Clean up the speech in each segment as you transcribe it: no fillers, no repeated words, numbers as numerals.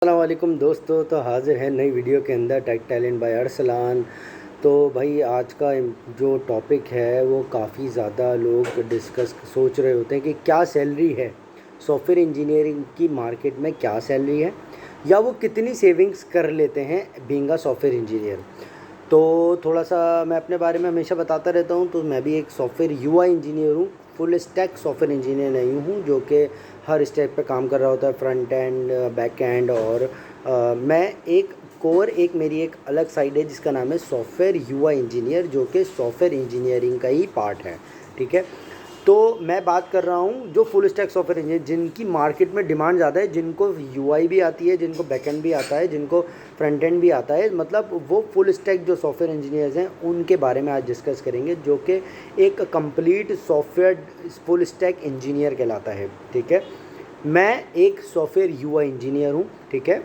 अस्सलामुअलैकुम दोस्तों, तो हाज़िर है नई वीडियो के अंदर टेक टैलेंट बाय अरसलान। तो भाई आज का जो टॉपिक है वो काफ़ी ज़्यादा लोग डिस्कस सोच रहे होते हैं कि क्या सैलरी है सॉफ्टवेयर इंजीनियरिंग की मार्केट में, क्या सैलरी है या वो कितनी सेविंग्स कर लेते हैं बीइंग अ सॉफ्टवेयर इंजीनियर। तो थोड़ा सा मैं अपने बारे में हमेशा बताता रहता हूँ। तो मैं भी एक सॉफ्टवेयर यूआई इंजीनियर हूँ, फुल स्टैक सॉफ्टवेयर इंजीनियर नहीं हूँ जो कि हर स्टेप पे काम कर रहा होता है, फ्रंट एंड बैक एंड। और मैं एक कोर एक मेरी एक अलग साइड है जिसका नाम है सॉफ्टवेयर यूआई इंजीनियर, जो कि सॉफ्टवेयर इंजीनियरिंग का ही पार्ट है। ठीक है, तो मैं बात कर रहा हूँ जो फुल स्टैक सॉफ्टवेयर इंजीनियर जिनकी मार्केट में डिमांड ज़्यादा है, जिनको यूआई भी आती है, जिनको बैकएंड भी आता है, जिनको फ्रंट एंड भी आता है, मतलब वो फुल स्टैक जो सॉफ्टवेयर इंजीनियर्स हैं उनके बारे में आज डिस्कस करेंगे, जो कि एक complete software full stack engineer कहलाता है। ठीक है, मैं एक सॉफ्टवेयर यूआई इंजीनियर हूँ। ठीक है,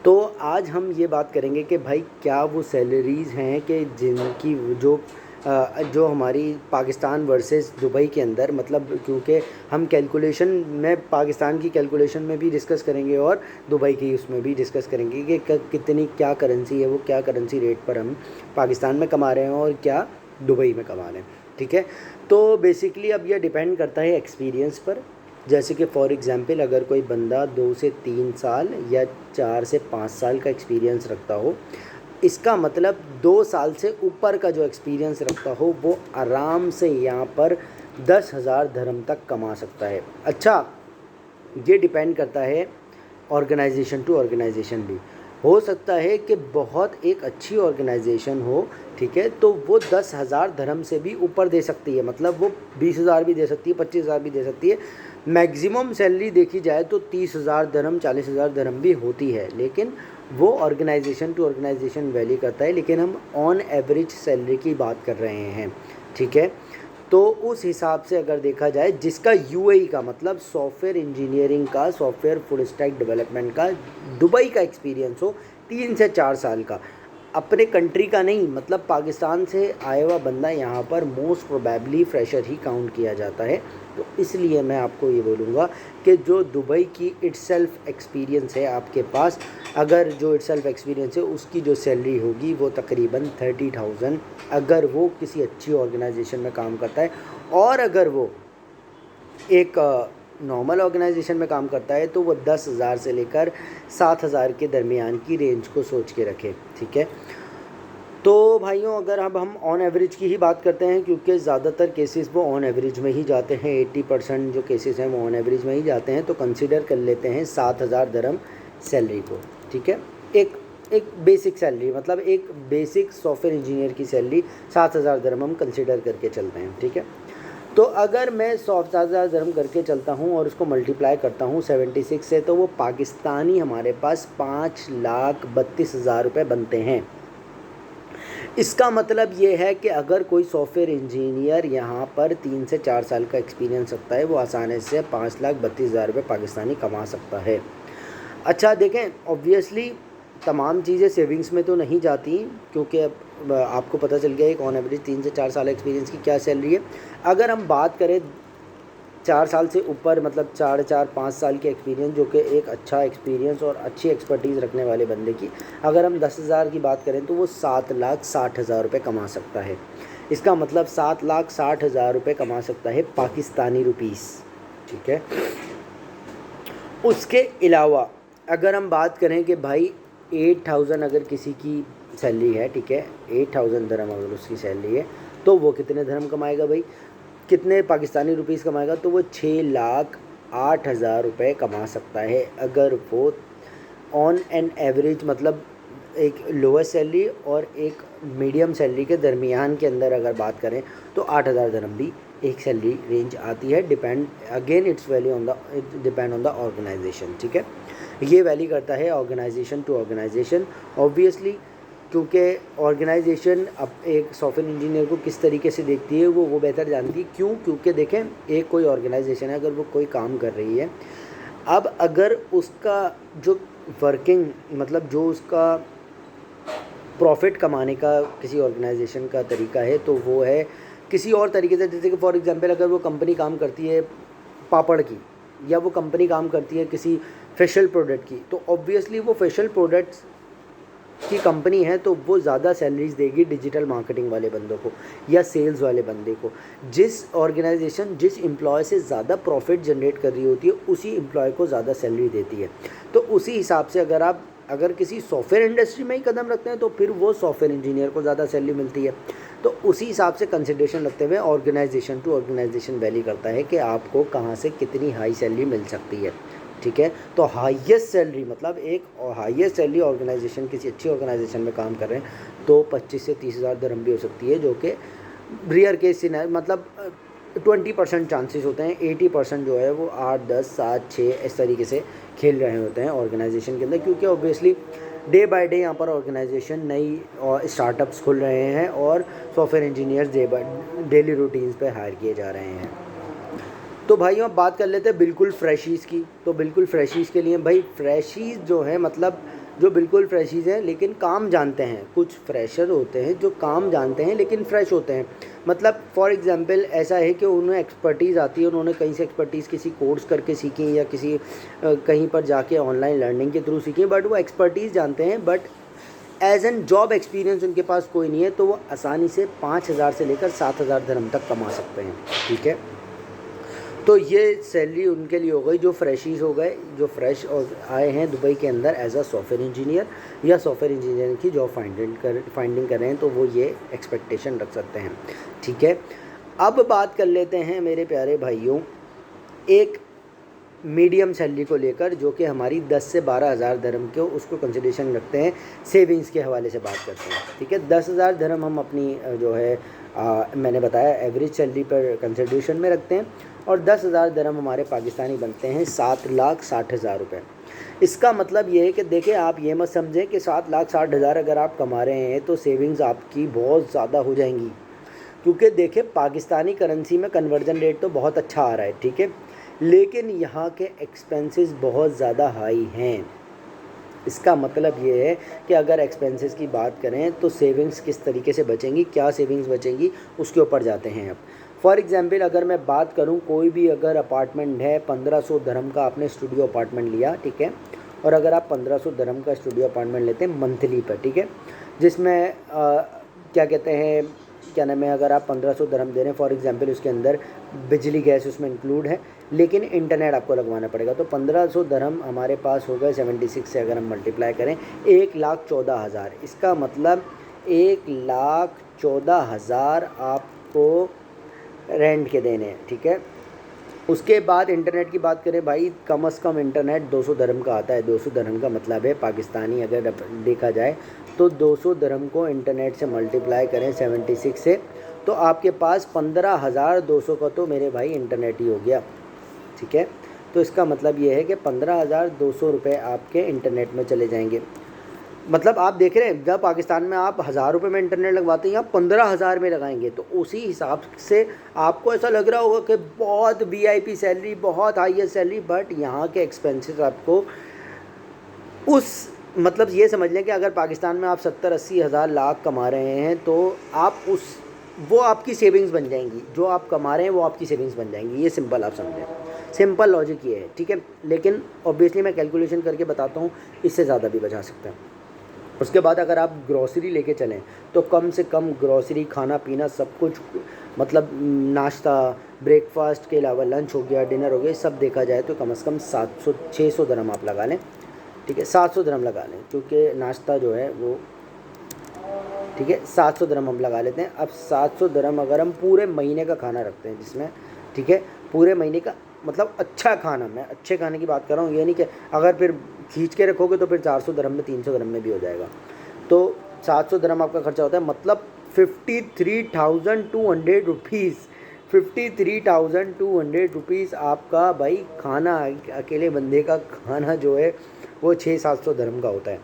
तो आज हम ये बात करेंगे कि भाई क्या वो सैलरीज़ हैं कि जिनकी जो हमारी पाकिस्तान वर्सेस दुबई के अंदर, मतलब क्योंकि हम कैलकुलेशन में पाकिस्तान की कैलकुलेशन में भी डिस्कस करेंगे और दुबई की उसमें भी डिस्कस करेंगे कि कितनी क्या करेंसी है, वो क्या करेंसी रेट पर हम पाकिस्तान में कमा रहे हैं और क्या दुबई में कमा रहे हैं। ठीक है, तो बेसिकली अब यह डिपेंड करता है एक्सपीरियंस पर। जैसे कि फॉर एग्ज़ाम्पल अगर कोई बंदा 2 से 3 साल या 4 से 5 साल का एक्सपीरियंस रखता हो, इसका मतलब 2 साल से ऊपर का जो एक्सपीरियंस रखता हो वो आराम से यहाँ पर 10,000 धर्म तक कमा सकता है। अच्छा, ये डिपेंड करता है ऑर्गेनाइजेशन टू ऑर्गेनाइजेशन भी। हो सकता है कि बहुत एक अच्छी ऑर्गेनाइजेशन हो, ठीक है, तो वो 10,000 धर्म से भी ऊपर दे सकती है, मतलब वो 20,000 भी दे सकती है, 25,000 भी दे सकती है। मैक्सिमम सैलरी देखी जाए तो 30,000 धर्म, 40,000 धर्म भी होती है, लेकिन वो ऑर्गेनाइजेशन टू ऑर्गेनाइजेशन वैली करता है। लेकिन हम ऑन एवरेज सैलरी की बात कर रहे हैं। ठीक है, तो उस हिसाब से अगर देखा जाए जिसका यूएई का मतलब सॉफ्टवेयर इंजीनियरिंग का, सॉफ्टवेयर फुल स्टैक डेवलपमेंट का दुबई का एक्सपीरियंस हो 3 से 4 साल का, अपने कंट्री का नहीं, मतलब पाकिस्तान से आया हुआ बंदा यहाँ पर मोस्ट प्रोबेबली फ्रेशर ही काउंट किया जाता है। तो इसलिए मैं आपको ये बोलूँगा कि जो दुबई की इटसेल्फ एक्सपीरियंस है आपके पास, अगर जो इटसेल्फ एक्सपीरियंस है उसकी जो सैलरी होगी वो तकरीबन 30,000 अगर वो किसी अच्छी ऑर्गेनाइजेशन में काम करता है। और अगर वो एक नॉर्मल ऑर्गेनाइजेशन में काम करता है तो वो 10,000 से लेकर 7,000 के दरमियान की रेंज को सोच के रखें। ठीक है, तो भाइयों अगर अब हम ऑन एवरेज की ही बात करते हैं, क्योंकि ज़्यादातर केसेस वो ऑन एवरेज में ही जाते हैं, 80% जो केसेस हैं वो ऑन एवरेज में ही जाते हैं, तो कंसीडर कर लेते हैं 7,000 दरम सैलरी को। ठीक है, एक एक बेसिक सैलरी, मतलब एक बेसिक सॉफ्टवेयर इंजीनियर की सैलरी 7,000 दरम हम कंसीडर करके चलते हैं। ठीक है, तो अगर मैं 7,000 दरम करके चलता हूँ और उसको मल्टीप्लाई करता हूँ 76 से, तो वो पाकिस्तानी हमारे पास 5,32,000 रुपये बनते हैं। इसका मतलब ये है कि अगर कोई सॉफ्टवेयर इंजीनियर यहाँ पर 3 से 4 साल का एक्सपीरियंस रखता है वो आसानी से 5,32,000 रुपये पाकिस्तानी कमा सकता है। अच्छा देखें, ऑब्वियसली तमाम चीज़ें सेविंग्स में तो नहीं जाती, क्योंकि अब आपको पता चल गया एक ऑन एवरेज 3 से 4 साल एक्सपीरियंस की क्या सैलरी है। अगर हम बात करें 4 साल से ऊपर, मतलब 4-4-5 साल के एक्सपीरियंस, जो कि एक अच्छा एक्सपीरियंस और अच्छी एक्सपर्टीज़ रखने वाले बंदे की, अगर हम 10,000 की बात करें तो वो 7,60,000 रुपये कमा सकता है। इसका मतलब 7,60,000 रुपये कमा सकता है पाकिस्तानी रुपीस। ठीक है, उसके अलावा अगर हम बात करें कि भाई 8,000 अगर किसी की सैलरी है, ठीक है, 8,000 धर्म अगर उसकी सैलरी है, तो वो कितने धर्म कमाएगा भाई, कितने पाकिस्तानी रुपीस कमाएगा, तो वो 6,08,000 रुपये कमा सकता है अगर वो ऑन एन एवरेज, मतलब एक लोअर सैलरी और एक मीडियम सैलरी के दरमियान के अंदर अगर बात करें तो 8,000 धर्म भी एक सैलरी रेंज आती है। Depend again it's value on the depend on the organisation. ठीक है, ये वैली करता है ऑर्गेनाइजेशन टू ऑर्गेनाइजेशन ऑब्वियसली, क्योंकि ऑर्गेनाइजेशन अब एक सॉफ्टवेयर इंजीनियर को किस तरीके से देखती है वो बेहतर जानती है। क्यों? क्योंकि देखें, एक कोई ऑर्गेनाइजेशन है, अगर वो कोई काम कर रही है, अब अगर उसका जो वर्किंग, मतलब जो उसका प्रॉफिट कमाने का किसी ऑर्गेनाइजेशन का तरीका है, तो वो है किसी और तरीके से। जैसे कि फॉर एग्जांपल अगर वो कंपनी काम करती है पापड़ की, या वो कंपनी काम करती है किसी फेशियल प्रोडक्ट की, तो ऑब्वियसली वो फेशियल प्रोडक्ट्स की कंपनी है तो वो ज़्यादा सैलरीज देगी डिजिटल मार्केटिंग वाले बंदों को या सेल्स वाले बंदे को। जिस ऑर्गेनाइजेशन जिस एम्प्लॉय से ज़्यादा प्रॉफिट जनरेट कर रही होती है उसी एम्प्लॉय को ज़्यादा सैलरी देती है। तो उसी हिसाब से अगर किसी सॉफ्टवेयर इंडस्ट्री में ही कदम रखते हैं तो फिर वो सॉफ्टवेयर इंजीनियर को ज़्यादा सैलरी मिलती है। तो उसी हिसाब से कंसिडरेशन रखते हुए ऑर्गेनाइजेशन टू ऑर्गेनाइजेशन वैली करता है कि आपको कहाँ से कितनी हाई सैलरी मिल सकती है। ठीक है, तो हाईएस्ट सैलरी मतलब एक हाईएस्ट सैलरी ऑर्गेनाइजेशन किसी अच्छी ऑर्गेनाइजेशन में काम कर रहे हैं तो 25 से 30 हज़ार दिरहम भी हो सकती है, जो कि रियर केस सिनेरियो मतलब 20% चांसेस होते हैं। 80% जो है वो 8, 10, 7, 6 इस तरीके से खेल रहे होते हैं ऑर्गेनाइजेशन के अंदर, क्योंकि ऑब्वियसली डे बाय डे यहाँ पर ऑर्गेनाइजेशन नई स्टार्टअप्स खुल रहे हैं और सॉफ्टवेयर इंजीनियर्स डेली रूटीन्स पे हायर किए जा रहे हैं। तो भाई अब बात कर लेते हैं बिल्कुल फ्रेशीज़ की। तो बिल्कुल फ्रेशीज़ के लिए भाई फ्रेशीज़ जो है मतलब जो बिल्कुल फ्रेशीज़ हैं लेकिन काम जानते हैं। कुछ फ्रेशर होते हैं जो काम जानते हैं लेकिन फ्रेश होते हैं। मतलब फॉर एग्जांपल ऐसा है कि उन्हें एक्सपर्टीज़ आती है, उन्होंने कहीं से एक्सपर्टीज़ किसी कोर्स करके सीखी या किसी कहीं पर जाके ऑनलाइन लर्निंग के थ्रू सीखी, बट वो एक्सपर्टीज़ जानते हैं, but as an job experience उनके पास कोई नहीं है। तो वो आसानी से 5,000 से लेकर 7,000 दिरहम तक कमा सकते हैं। ठीक है, तो ये सैलरी उनके लिए हो गई जो फ्रेशीज़ हो गए, जो फ्रेश और आए हैं दुबई के अंदर एज अ सॉफ्टवेयर इंजीनियर या सॉफ्टवेयर इंजीनियर की जॉब फाइंडिंग कर रहे हैं, तो वो ये एक्सपेक्टेशन रख सकते हैं। ठीक है, अब बात कर लेते हैं मेरे प्यारे भाइयों एक मीडियम सैलरी को लेकर, जो कि हमारी 10 से 12,000 दिरहम के उसको कंसिडरेशन रखते हैं, सेविंग्स के हवाले से बात करते हैं। ठीक है, 10,000 दिरहम हम अपनी जो है मैंने बताया एवरेज सैलरी पर कंसिडरेशन में रखते हैं और 10,000 दिरहम हमारे पाकिस्तानी बनते हैं 7,60,000 रुपये। इसका मतलब ये है कि देखिए आप ये मत समझें कि 7,60,000 अगर आप कमा रहे हैं तो सेविंग्स आपकी बहुत ज़्यादा हो जाएंगी, क्योंकि देखिए पाकिस्तानी करेंसी में कन्वर्जन रेट तो बहुत अच्छा आ रहा है। ठीक है, लेकिन यहाँ के एक्सपेंसेस बहुत ज़्यादा हाई हैं। इसका मतलब ये है कि अगर एक्सपेंसेस की बात करें तो सेविंग्स किस तरीके से बचेंगी, क्या सेविंग्स बचेंगी, उसके ऊपर जाते हैं। अब फॉर एग्जांपल अगर मैं बात करूं, कोई भी अगर अपार्टमेंट है 1500 दिरहम का आपने स्टूडियो अपार्टमेंट लिया, ठीक है, और अगर आप 1500 दिरहम का स्टूडियो अपार्टमेंट लेते हैं मंथली पर, ठीक है, जिसमें क्या कहते हैं, क्या नाम है, अगर आप 1500 दिरहम दे रहे हैं फॉर एग्जांपल, उसके अंदर बिजली गैस उसमें इंक्लूड है, लेकिन इंटरनेट आपको लगवाना पड़ेगा, तो 1500 दिरहम हमारे पास हो गए 76 से अगर हम मल्टीप्लाई करें 1,14,000। इसका मतलब 1,14,000 आपको रेंट के देने हैं। ठीक है, उसके बाद इंटरनेट की बात करें भाई, कम से कम इंटरनेट 200 दिरहम का आता है। 200 दिरहम का मतलब है पाकिस्तानी अगर देखा जाए तो 200 दिरहम को इंटरनेट से मल्टीप्लाई करें 76 से, तो आपके पास 15,200 का तो मेरे भाई इंटरनेट ही हो गया। ठीक है, तो इसका मतलब ये है कि 15,200 रुपये आपके इंटरनेट में चले जाएंगे। मतलब आप देख रहे हैं जब पाकिस्तान में आप 1,000 रुपये में इंटरनेट लगवाते हैं, आप 15,000 में लगाएंगे, तो उसी हिसाब से आपको ऐसा लग रहा होगा कि बहुत वीआईपी सैलरी, बहुत हाईएस्ट सैलरी, बट यहाँ के एक्सपेंसेस आपको उस मतलब ये समझ लें कि अगर पाकिस्तान में आप 70-80 हज़ार लाख कमा रहे हैं तो आप वो आपकी सेविंग्स बन जाएंगी, जो आप कमा रहे हैं वो आपकी सेविंग्स बन जाएंगी। ये सिंपल आप समझें, सिंपल लॉजिक ये है। ठीक है, लेकिन ऑब्वियसली मैं कैलकुलेशन करके बताता हूँ, इससे ज़्यादा भी बचा सकते हैं। उसके बाद अगर आप ग्रॉसरी लेके चलें तो कम से कम ग्रॉसरी, खाना पीना सब कुछ, मतलब नाश्ता, ब्रेकफास्ट के अलावा लंच हो गया, डिनर हो गया, सब देखा जाए तो कम से कम 700-600 दिरहम आप लगा लें। ठीक है, 700 दिरहम लगा लें, क्योंकि नाश्ता जो है वो, ठीक है, 700 दिरहम हम लगा लेते हैं। अब 700 दिरहम अगर हम पूरे महीने का खाना रखते हैं जिसमें, ठीक है, पूरे महीने का मतलब अच्छा खाना, मैं अच्छे खाने की बात कर रहा हूँ, ये नहीं कि अगर फिर खींच के रखोगे तो फिर 400 दिरहम में, 300 दिरहम में भी हो जाएगा। तो 700 दिरहम आपका खर्चा होता है, मतलब 53,200 रुपीज़, 53,200 रुपीज़ आपका भाई खाना, अकेले बंदे का खाना जो है वो 600-700 दिरहम का होता है।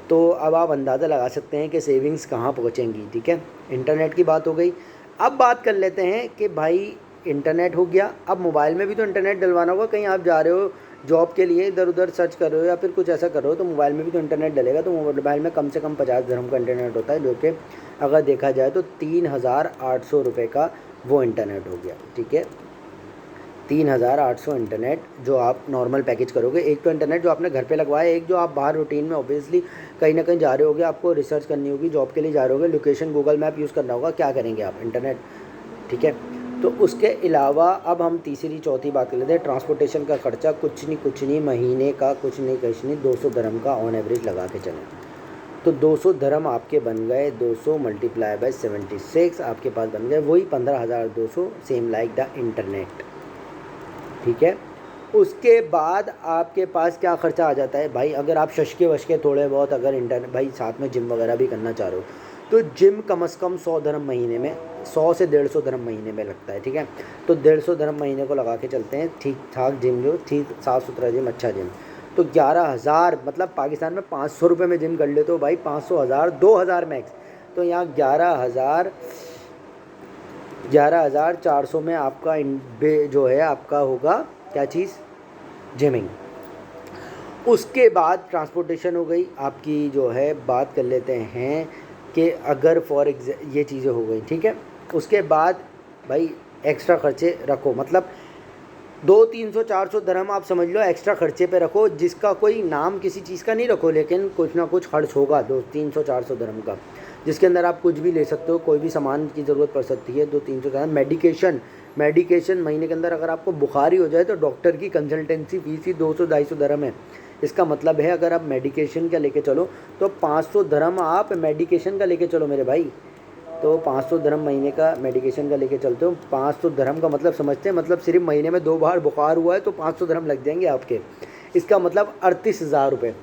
तो अब आप अंदाज़ा लगा सकते हैं कि सेविंग्स कहाँ पहुँचेंगी। ठीक है, इंटरनेट की बात हो गई। अब बात कर लेते हैं कि भाई इंटरनेट हो गया, अब मोबाइल में भी तो इंटरनेट डलवाना होगा। कहीं आप जा रहे हो जॉब के लिए, इधर उधर सर्च कर रहे हो या फिर कुछ ऐसा कर रहे हो, तो मोबाइल में भी तो इंटरनेट डलेगा। तो मोबाइल में कम से कम 50 दिरहम का इंटरनेट होता है, जो कि अगर देखा जाए तो 3,800 रुपये का वो इंटरनेट हो गया। ठीक है, 3800 इंटरनेट जो आप नॉर्मल पैकेज करोगे। एक तो इंटरनेट जो आपने घर पे लगवाया, एक जो आप बाहर रूटीन में ऑब्वियसली कहीं ना कहीं जा रहे होगे, आपको रिसर्च करनी होगी, जॉब के लिए जा रहे होगे, लोकेशन गूगल मैप यूज़ करना होगा, क्या करेंगे आप, इंटरनेट, ठीक है। तो उसके अलावा अब हम तीसरी चौथी बात कर लेते हैं। ट्रांसपोर्टेशन का खर्चा कुछ नहीं महीने का, कुछ नहीं 200 दरम का ऑन एवरेज लगा के चलें तो 200 दरम आपके बन गए, 200 मल्टीप्लाई बाय 76 आपके पास बन गए वही 15,200, सेम लाइक द इंटरनेट, ठीक है। उसके बाद आपके पास क्या खर्चा आ जाता है भाई, अगर आप शशके वशके थोड़े बहुत, अगर इंटरनेट भाई साथ में जिम वगैरह भी करना चाह रहे हो तो जिम कम से कम 100 दरम महीने में, 100 से 150 दरम महीने में लगता है, ठीक है। तो 150 दरम महीने को लगा के चलते हैं, ठीक ठाक जिम जो ठीक साफ़ सुथरा जिम, अच्छा जिम, तो 11,000, मतलब पाकिस्तान में 500 रुपये में जिम कर ले तो भाई 500, 1000, 2000 मैक्स, तो यहाँ 11,400 में आपका जो है आपका होगा क्या चीज़, जिमिंग। उसके बाद ट्रांसपोर्टेशन हो गई आपकी, जो है बात कर लेते हैं कि अगर फॉर ये चीज़ें हो गई, ठीक है। उसके बाद भाई एक्स्ट्रा खर्चे रखो, मतलब 200-300-400 दरम आप समझ लो एक्स्ट्रा खर्चे पे रखो, जिसका कोई नाम किसी चीज़ का नहीं रखो, लेकिन कुछ ना कुछ खर्च होगा 200-300-400 दरम का, जिसके अंदर आप कुछ भी ले सकते हो, कोई भी सामान की ज़रूरत पड़ सकती है। 200-300 दरम मेडिकेशन महीने के अंदर अगर आपको बुखार ही हो जाए तो डॉक्टर की कंसल्टेंसी फीस ही 200-250 दरम है। इसका मतलब है अगर आप मेडिकेशन का लेके चलो तो 500 दरम आप मेडिकेशन का लेके चलो मेरे भाई, तो 500 दरम महीने का मेडिकेशन का लेके चलते हो। 500 दरम का मतलब समझते हैं, मतलब सिर्फ महीने में 2 बार बुखार हुआ है तो 500 दरम लग जाएंगे आपके, इसका मतलब 38,000 रुपये,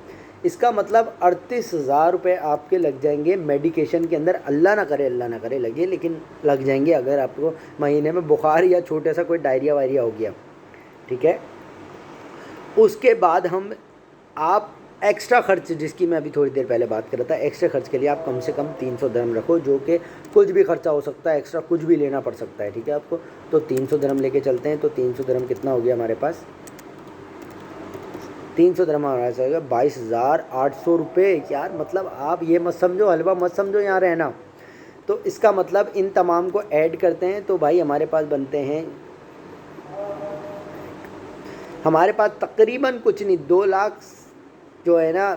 इसका मतलब 38,000 रुपये आपके लग जाएंगे मेडिकेशन के अंदर। अल्लाह ना करे लगे, लेकिन लग जाएंगे अगर आपको महीने में बुखार या छोटा सा कोई डायरिया वायरिया हो गया, ठीक है। उसके बाद हम आप एक्स्ट्रा खर्च, जिसकी मैं अभी थोड़ी देर पहले बात कर रहा था, एक्स्ट्रा खर्च के लिए आप कम से कम 300 दरम रखो, जो कि कुछ भी खर्चा हो सकता है, एक्स्ट्रा कुछ भी लेना पड़ सकता है, ठीक है आपको। तो 300 दरम लेके चलते हैं, तो 300 दरम कितना हो गया हमारे पास, 300 दरम हमारे पास होगा 22,800 रुपये। यार मतलब आप ये मत समझो, हलवा मत समझो यहाँ रहना, तो इसका मतलब इन तमाम को ऐड करते हैं तो भाई हमारे पास बनते हैं, हमारे पास तकरीबन कुछ नहीं 2 लाख जो है ना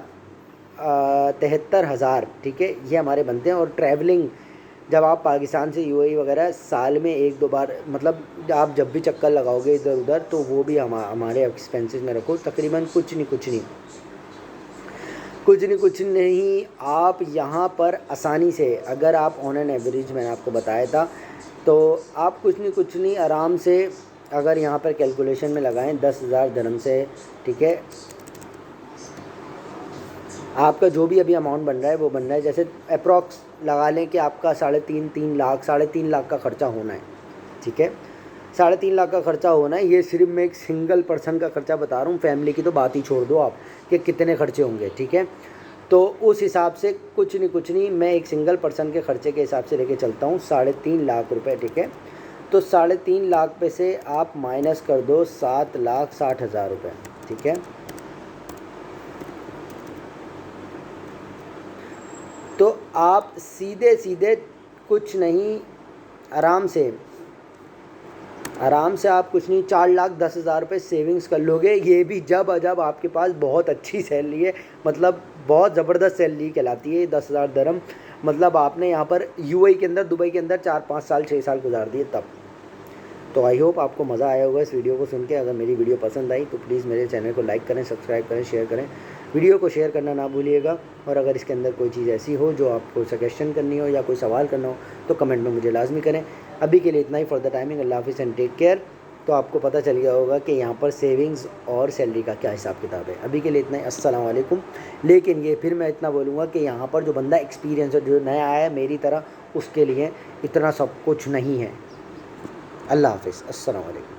73,000, ठीक है, ये हमारे बनते हैं। और ट्रैवलिंग जब आप पाकिस्तान से यूएई वगैरह साल में 1-2 बार, मतलब आप जब भी चक्कर लगाओगे इधर उधर, तो वो भी हमारे एक्सपेंसेस में रखो। तकरीबन कुछ नहीं आप यहाँ पर आसानी से, अगर आप ऑन एन एवरेज मैंने आपको बताया था, तो आप कुछ नहीं आराम से अगर यहाँ पर कैलकुलेशन में लगाएं 10,000 दरम से, ठीक है, आपका जो भी अभी अमाउंट बन रहा है वो बन रहा है, जैसे अप्रॉक्स लगा लें कि आपका 3.5 लाख 3.5 लाख का ख़र्चा होना है, ठीक है, 3.5 लाख का ख़र्चा होना है। ये सिर्फ मैं एक सिंगल पर्सन का ख़र्चा बता रहा हूँ, फैमिली की तो बात ही छोड़ दो आप कि कितने खर्चे होंगे, ठीक है। तो उस हिसाब से कुछ नहीं मैं एक सिंगल पर्सन के ख़र्चे के हिसाब से लेके चलता हूँ 3.5 लाख रुपये, ठीक है। तो 3.5 लाख पे से आप माइनस कर दो 7,60,000 रुपये, ठीक है। तो आप सीधे कुछ नहीं आराम से आप कुछ नहीं 4,10,000 रुपये सेविंग्स कर लोगे। ये भी जब आपके पास बहुत अच्छी सैलरी है, मतलब बहुत ज़बरदस्त सैलरी कहलाती है 10,000 दरम, मतलब आपने यहाँ पर यूएई के अंदर, दुबई के अंदर 4-5 साल 6 साल गुजार दिए तब। तो आई होप आपको मज़ा आया होगा इस वीडियो को सुन के। अगर मेरी वीडियो पसंद आई तो प्लीज़ मेरे चैनल को लाइक करें, सब्सक्राइब करें, शेयर करें, वीडियो को शेयर करना ना भूलिएगा। और अगर इसके अंदर कोई चीज़ ऐसी हो जो आपको सजेशन करनी हो या कोई सवाल करना हो तो कमेंट में मुझे लाजमी करें। अभी के लिए इतना ही। फॉर द टाइमिंग, अल्लाह हाफ़िज़ एंड टेक केयर। तो आपको पता चल गया होगा कि यहाँ पर सेविंग्स और सैलरी का क्या हिसाब किताब है। अभी के लिए इतना ही। अस्सलाम वालेकुम। लेकिन ये फिर मैं इतना बोलूँगा कि यहाँ पर जो बंदा एक्सपीरियंस है, जो नया आया है मेरी तरह, उसके लिए इतना सब कुछ नहीं है। अल्लाह हाफ़िज़। अस्सलाम वालेकुम।